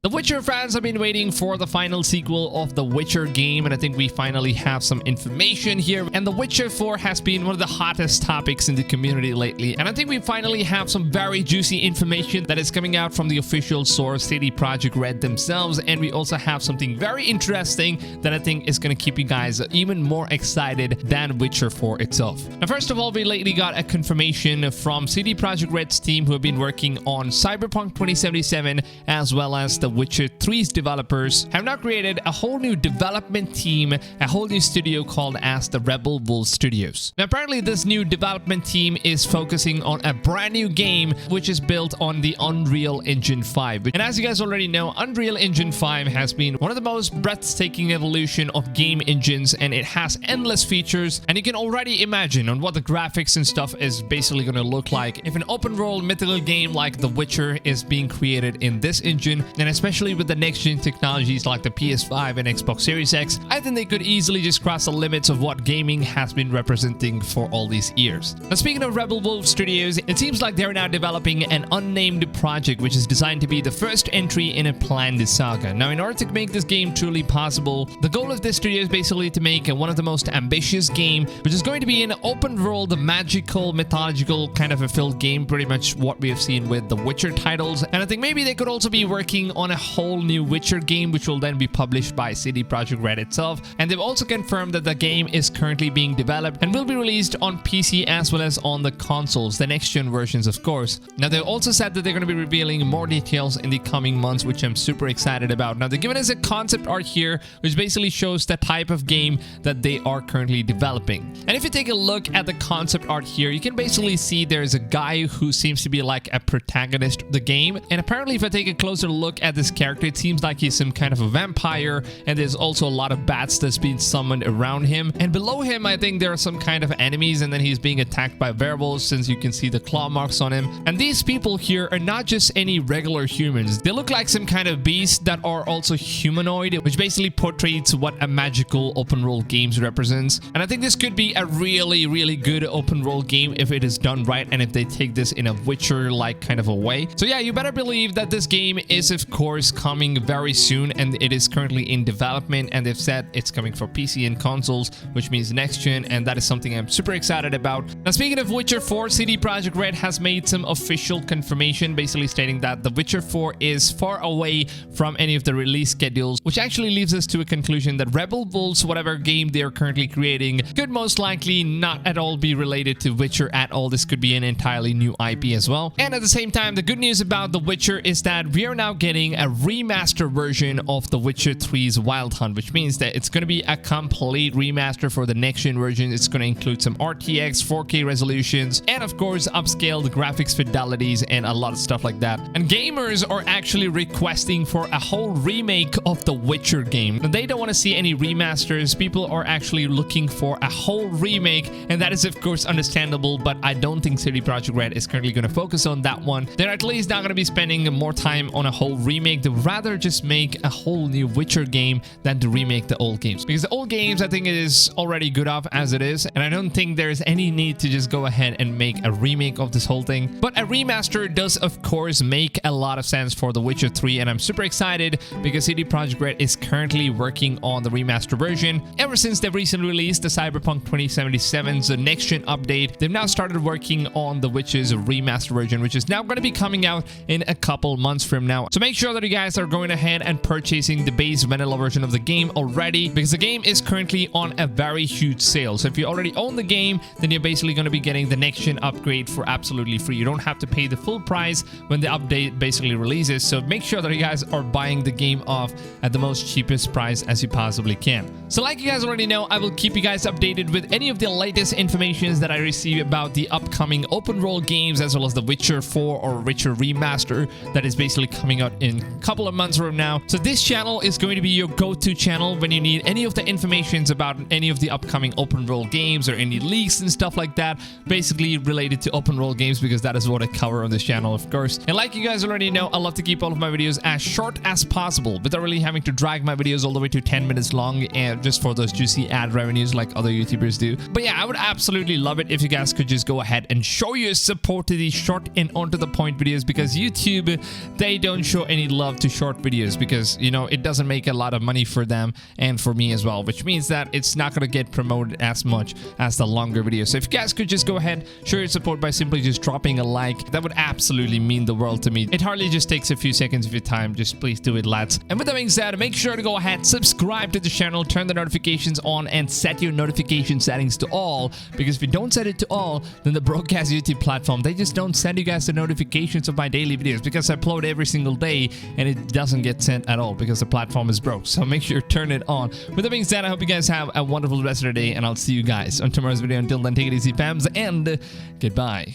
The Witcher fans have been waiting for the final sequel of the Witcher game, and I think we finally have some information here. And the Witcher 4 has been one of the hottest topics in the community lately, and I think we finally have some very juicy information that is coming out from the official source, CD Projekt Red themselves. And we also have something very interesting that I think is going to keep you guys even more excited than Witcher 4 itself. Now, first of all, we lately got a confirmation from CD Projekt Red's team who have been working on Cyberpunk 2077 as well as the Witcher 3's developers have now created a whole new development team, a whole new studio called as the Rebel Wolf Studios. Now, apparently this new development team is focusing on a brand new game which is built on the Unreal Engine 5. And as you guys already know, Unreal Engine 5 has been one of the most breathtaking evolution of game engines, and it has endless features, and you can already imagine on what the graphics and stuff is basically going to look like if an open world mythical game like The Witcher is being created in this engine. And especially with the next gen technologies like the PS5 and Xbox Series X, I think they could easily just cross the limits of what gaming has been representing for all these years. Now, speaking of Rebel Wolf Studios, it seems like they're now developing an unnamed project which is designed to be the first entry in a planned saga. Now, in order to make this game truly possible, the goal of this studio is basically to make one of the most ambitious game, which is going to be an open world, magical, mythological kind of a filled game, pretty much what we have seen with the Witcher titles. And I think maybe they could also be working on a whole new Witcher game, which will then be published by CD Projekt Red itself. And they've also confirmed that the game is currently being developed and will be released on PC as well as on the consoles, the next gen versions, of course. Now, they've also said that they're going to be revealing more details in the coming months, which I'm super excited about. Now, they've given us a concept art here, which basically shows the type of game that they are currently developing. And if you take a look at the concept art here, you can basically see there's a guy who seems to be like a protagonist of the game. And apparently, if I take a closer look at this character, it seems like he's some kind of a vampire, and there's also a lot of bats that's being summoned around him. And below him, I think there are some kind of enemies, and then he's being attacked by werewolves, since you can see the claw marks on him. And these people here are not just any regular humans. They look like some kind of beasts that are also humanoid, which basically portrays what a magical open world games represents. And I think this could be a really good open world game if it is done right, and if they take this in a Witcher like kind of a way. So yeah, you better believe that this game is of course coming very soon, and it is currently in development, and they've said it's coming for PC and consoles, which means next gen, and that is something I'm super excited about. Now, speaking of Witcher 4, CD Projekt Red has made some official confirmation basically stating that The Witcher 4 is far away from any of the release schedules, which actually leaves us to a conclusion that Rebel Wolves, whatever game they are currently creating, could most likely not at all be related to Witcher at all. This could be an entirely new IP as well. And at the same time, the good news about The Witcher is that we are now getting a remaster version of The Witcher 3's Wild Hunt, which means that it's going to be a complete remaster for the next gen version. It's going to include some RTX 4K resolutions and of course upscaled graphics fidelities and a lot of stuff like that. And gamers are actually requesting for a whole remake of the Witcher game. And they don't want to see any remasters. People are actually looking for a whole remake, and that is of course understandable, but I don't think CD Projekt Red is currently going to focus on that one. They're at least not going to be spending more time on a whole remake. They'd rather just make a whole new Witcher game than to remake the old games, because the old games I think it is already good enough as it is, and I don't think there's any need to just go ahead and make a remake of this whole thing. But a remaster does of course make a lot of sense for The Witcher 3, and I'm super excited because CD Projekt Red is currently working on the remaster version. Ever since they've recently released the Cyberpunk 2077's next gen update, they've now started working on The Witcher's remaster version, which is now going to be coming out in a couple months from now. So make sure that you guys are going ahead and purchasing the base vanilla version of the game already, because the game is currently on a very huge sale. So if you already own the game, then you're basically going to be getting the next gen upgrade for absolutely free. You don't have to pay the full price when the update basically releases. So make sure that you guys are buying the game off at the most cheapest price as you possibly can. So like you guys already know, I will keep you guys updated with any of the latest information that I receive about the upcoming open world games, as well as the Witcher 4 or Witcher remaster that is basically coming out in a couple of months from now. So this channel is going to be your go-to channel when you need any of the information about any of the upcoming open world games or any leaks and stuff like that, basically related to open world games, because that is what I cover on this channel, of course. And like you guys already know, I love to keep all of my videos as short as possible without really having to drag my videos all the way to 10 minutes long, and just for those juicy ad revenues like other YouTubers do. But yeah, I would absolutely love it if you guys could just go ahead and show your support to these short and onto the point videos, because YouTube, they don't show any love to short videos because, you know, it doesn't make a lot of money for them and for me as well, which means that it's not going to get promoted as much as the longer videos. So if you guys could just go ahead, show your support by simply just dropping a like, that would absolutely mean the world to me. It hardly just takes a few seconds of your time. Just please do it, lads. And with that being said, make sure to go ahead, subscribe to the channel, turn the notifications on, and set your notification settings to all, because if you don't set it to all, then the broadcast YouTube platform, they just don't send you guys the notifications of my daily videos, because I upload every single day and it doesn't get sent at all because the platform is broke. So make sure to turn it on. With that being said, I hope you guys have a wonderful rest of the day, and I'll see you guys on tomorrow's video. Until then, take it easy, fams, and goodbye.